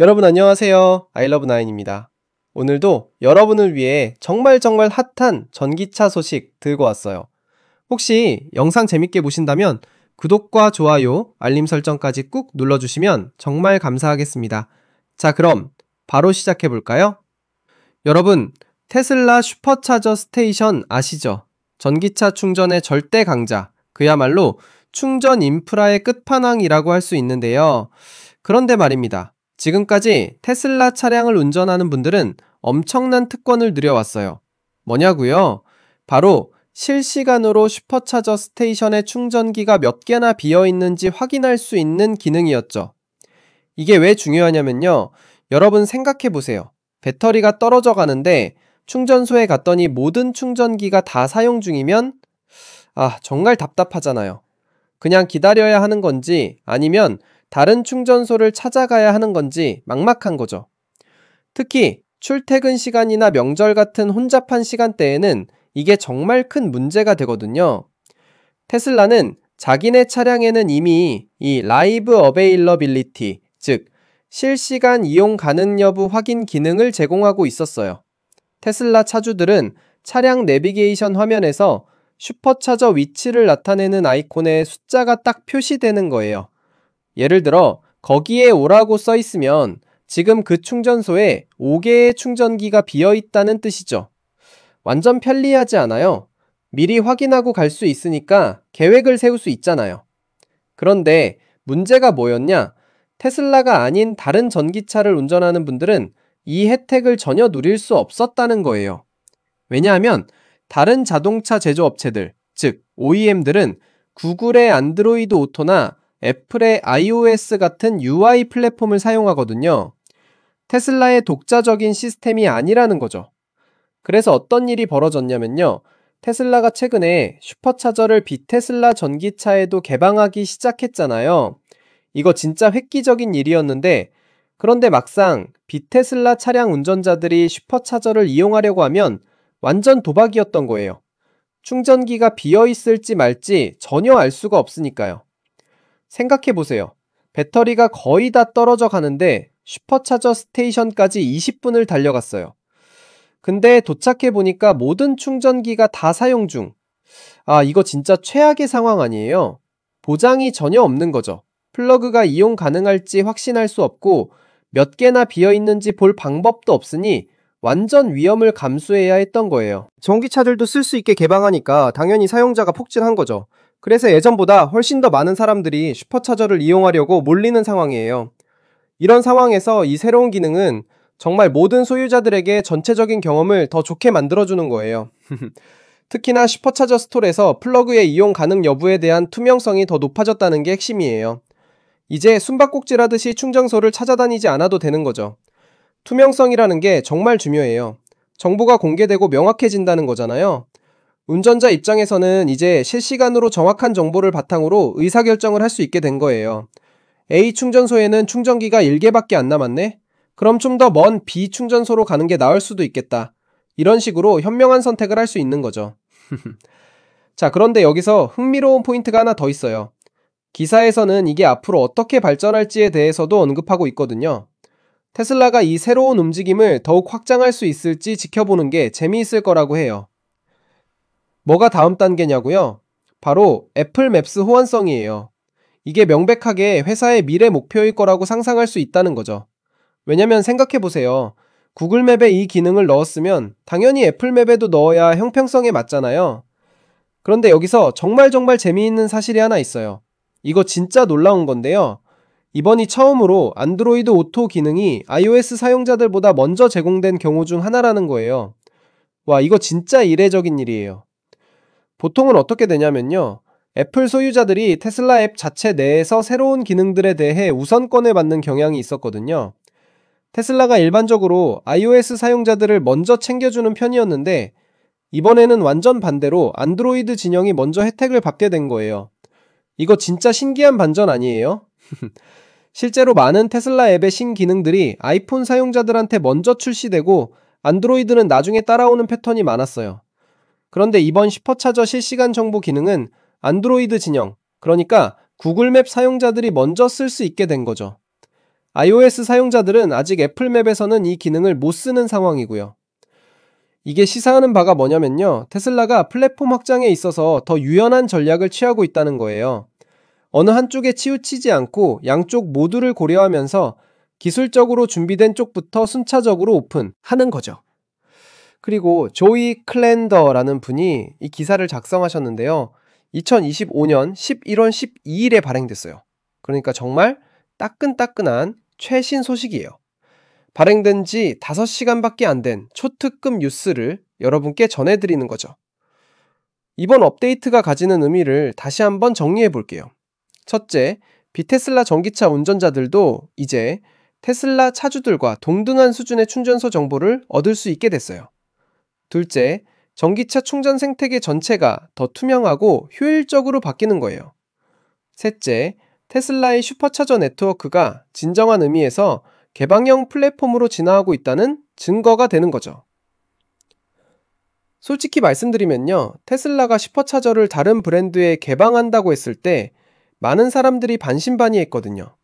여러분 안녕하세요. 아이러브나인입니다. 오늘도 여러분을 위해 정말 핫한 전기차 소식 들고 왔어요. 혹시 영상 재밌게 보신다면 구독과 좋아요, 알림 설정까지 꾹 눌러주시면 정말 감사하겠습니다. 자, 그럼 바로 시작해 볼까요? 여러분, 테슬라 슈퍼차저 스테이션 아시죠? 전기차 충전의 절대 강자, 그야말로 충전 인프라의 끝판왕이라고 할 수 있는데요. 그런데 말입니다. 지금까지 테슬라 차량을 운전하는 분들은 엄청난 특권을 누려왔어요. 뭐냐고요? 바로 실시간으로 슈퍼차저 스테이션의 충전기가 몇 개나 비어 있는지 확인할 수 있는 기능이었죠. 이게 왜 중요하냐면요. 여러분 생각해 보세요. 배터리가 떨어져 가는데 충전소에 갔더니 모든 충전기가 다 사용 중이면 정말 답답하잖아요. 그냥 기다려야 하는 건지 아니면 다른 충전소를 찾아가야 하는 건지 막막한 거죠. 특히 출퇴근 시간이나 명절 같은 혼잡한 시간대에는 이게 정말 큰 문제가 되거든요. 테슬라는 자기네 차량에는 이미 이 라이브 어베일러빌리티, 즉 실시간 이용 가능 여부 확인 기능을 제공하고 있었어요. 테슬라 차주들은 차량 내비게이션 화면에서 슈퍼차저 위치를 나타내는 아이콘에 숫자가 딱 표시되는 거예요. 예를 들어 거기에 오라고 써 있으면 지금 그 충전소에 5개의 충전기가 비어 있다는 뜻이죠. 완전 편리하지 않아요? 미리 확인하고 갈 수 있으니까 계획을 세울 수 있잖아요. 그런데 문제가 뭐였냐? 테슬라가 아닌 다른 전기차를 운전하는 분들은 이 혜택을 전혀 누릴 수 없었다는 거예요. 왜냐하면 다른 자동차 제조업체들, 즉 OEM들은 구글의 안드로이드 오토나 애플의 iOS 같은 UI 플랫폼을 사용하거든요. 테슬라의 독자적인 시스템이 아니라는 거죠. 그래서 어떤 일이 벌어졌냐면요. 테슬라가 최근에 슈퍼차저를 비테슬라 전기차에도 개방하기 시작했잖아요. 이거 진짜 획기적인 일이었는데, 그런데 막상 비테슬라 차량 운전자들이 슈퍼차저를 이용하려고 하면 완전 도박이었던 거예요. 충전기가 비어 있을지 말지 전혀 알 수가 없으니까요. 생각해보세요. 배터리가 거의 다 떨어져 가는데 슈퍼차저 스테이션까지 20분을 달려갔어요. 근데 도착해보니까 모든 충전기가 다 사용 중. 이거 진짜 최악의 상황 아니에요? 보장이 전혀 없는 거죠. 플러그가 이용 가능할지 확신할 수 없고 몇 개나 비어 있는지 볼 방법도 없으니 완전 위험을 감수해야 했던 거예요. 전기차들도 쓸 수 있게 개방하니까 당연히 사용자가 폭증한 거죠. 그래서 예전보다 훨씬 더 많은 사람들이 슈퍼차저를 이용하려고 몰리는 상황이에요. 이런 상황에서 이 새로운 기능은 정말 모든 소유자들에게 전체적인 경험을 더 좋게 만들어주는 거예요. 특히나 슈퍼차저 스토어에서 플러그의 이용 가능 여부에 대한 투명성이 더 높아졌다는 게 핵심이에요. 이제 숨바꼭질하듯이 충전소를 찾아다니지 않아도 되는 거죠. 투명성이라는 게 정말 중요해요. 정보가 공개되고 명확해진다는 거잖아요. 운전자 입장에서는 이제 실시간으로 정확한 정보를 바탕으로 의사결정을 할 수 있게 된 거예요. A 충전소에는 충전기가 1개밖에 안 남았네? 그럼 좀 더 먼 B 충전소로 가는 게 나을 수도 있겠다. 이런 식으로 현명한 선택을 할 수 있는 거죠. 자, 그런데 여기서 흥미로운 포인트가 하나 더 있어요. 기사에서는 이게 앞으로 어떻게 발전할지에 대해서도 언급하고 있거든요. 테슬라가 이 새로운 움직임을 더욱 확장할 수 있을지 지켜보는 게 재미있을 거라고 해요. 뭐가 다음 단계냐고요? 바로 애플 맵스 호환성이에요. 이게 명백하게 회사의 미래 목표일 거라고 상상할 수 있다는 거죠. 왜냐면 생각해보세요. 구글 맵에 이 기능을 넣었으면 당연히 애플 맵에도 넣어야 형평성에 맞잖아요. 그런데 여기서 정말 재미있는 사실이 하나 있어요. 이거 진짜 놀라운 건데요. 이번이 처음으로 안드로이드 오토 기능이 iOS 사용자들보다 먼저 제공된 경우 중 하나라는 거예요. 와, 이거 진짜 이례적인 일이에요. 보통은 어떻게 되냐면요. 애플 소유자들이 테슬라 앱 자체 내에서 새로운 기능들에 대해 우선권을 받는 경향이 있었거든요. 테슬라가 일반적으로 iOS 사용자들을 먼저 챙겨주는 편이었는데 이번에는 완전 반대로 안드로이드 진영이 먼저 혜택을 받게 된 거예요. 이거 진짜 신기한 반전 아니에요? 실제로 많은 테슬라 앱의 신기능들이 아이폰 사용자들한테 먼저 출시되고 안드로이드는 나중에 따라오는 패턴이 많았어요. 그런데 이번 슈퍼차저 실시간 정보 기능은 안드로이드 진영, 그러니까 구글 맵 사용자들이 먼저 쓸 수 있게 된 거죠. iOS 사용자들은 아직 애플맵에서는 이 기능을 못 쓰는 상황이고요. 이게 시사하는 바가 뭐냐면요. 테슬라가 플랫폼 확장에 있어서 더 유연한 전략을 취하고 있다는 거예요. 어느 한쪽에 치우치지 않고 양쪽 모두를 고려하면서 기술적으로 준비된 쪽부터 순차적으로 오픈하는 거죠. 그리고 조이 클랜더라는 분이 이 기사를 작성하셨는데요. 2025년 11월 12일에 발행됐어요. 그러니까 정말 따끈따끈한 최신 소식이에요. 발행된 지 5시간밖에 안 된 초특급 뉴스를 여러분께 전해드리는 거죠. 이번 업데이트가 가지는 의미를 다시 한번 정리해 볼게요. 첫째, 비테슬라 전기차 운전자들도 이제 테슬라 차주들과 동등한 수준의 충전소 정보를 얻을 수 있게 됐어요. 둘째, 전기차 충전 생태계 전체가 더 투명하고 효율적으로 바뀌는 거예요. 셋째, 테슬라의 슈퍼차저 네트워크가 진정한 의미에서 개방형 플랫폼으로 진화하고 있다는 증거가 되는 거죠. 솔직히 말씀드리면요, 테슬라가 슈퍼차저를 다른 브랜드에 개방한다고 했을 때 많은 사람들이 반신반의했거든요.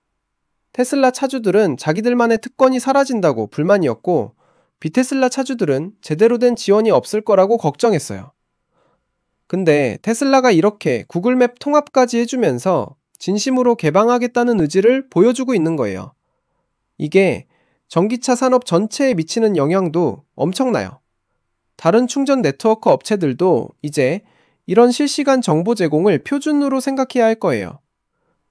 테슬라 차주들은 자기들만의 특권이 사라진다고 불만이었고, 비테슬라 차주들은 제대로 된 지원이 없을 거라고 걱정했어요. 근데 테슬라가 이렇게 구글맵 통합까지 해주면서 진심으로 개방하겠다는 의지를 보여주고 있는 거예요. 이게 전기차 산업 전체에 미치는 영향도 엄청나요. 다른 충전 네트워크 업체들도 이제 이런 실시간 정보 제공을 표준으로 생각해야 할 거예요.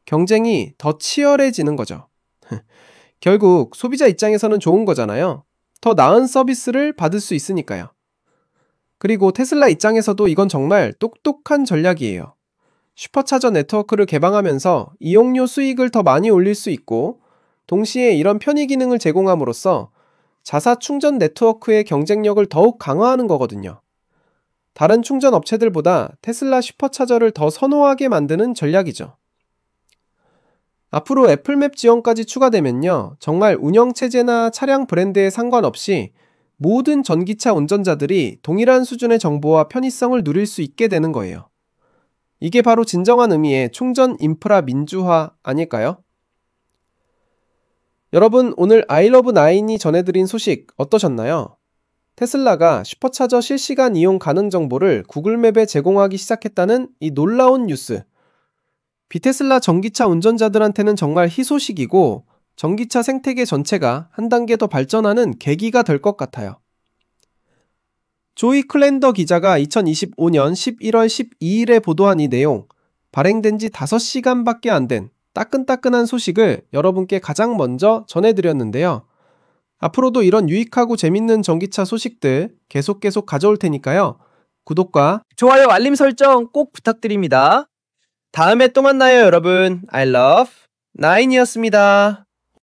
경쟁이 더 치열해지는 거죠. 결국 소비자 입장에서는 좋은 거잖아요. 더 나은 서비스를 받을 수 있으니까요. 그리고 테슬라 입장에서도 이건 정말 똑똑한 전략이에요. 슈퍼차저 네트워크를 개방하면서 이용료 수익을 더 많이 올릴 수 있고, 동시에 이런 편의 기능을 제공함으로써 자사 충전 네트워크의 경쟁력을 더욱 강화하는 거거든요. 다른 충전 업체들보다 테슬라 슈퍼차저를 더 선호하게 만드는 전략이죠. 앞으로 애플맵 지원까지 추가되면요, 정말 운영체제나 차량 브랜드에 상관없이 모든 전기차 운전자들이 동일한 수준의 정보와 편의성을 누릴 수 있게 되는 거예요. 이게 바로 진정한 의미의 충전 인프라 민주화 아닐까요? 여러분, 오늘 아이러브9이 전해드린 소식 어떠셨나요? 테슬라가 슈퍼차저 실시간 이용 가능 정보를 구글맵에 제공하기 시작했다는 이 놀라운 뉴스. 비테슬라 전기차 운전자들한테는 정말 희소식이고, 전기차 생태계 전체가 한 단계 더 발전하는 계기가 될 것 같아요. 조이 클랜더 기자가 2025년 11월 12일에 보도한 이 내용, 발행된 지 5시간밖에 안 된 따끈따끈한 소식을 여러분께 가장 먼저 전해드렸는데요. 앞으로도 이런 유익하고 재밌는 전기차 소식들 계속 가져올 테니까요. 구독과 좋아요, 알림 설정 꼭 부탁드립니다. 다음에 또 만나요, 여러분. I love 9이었습니다.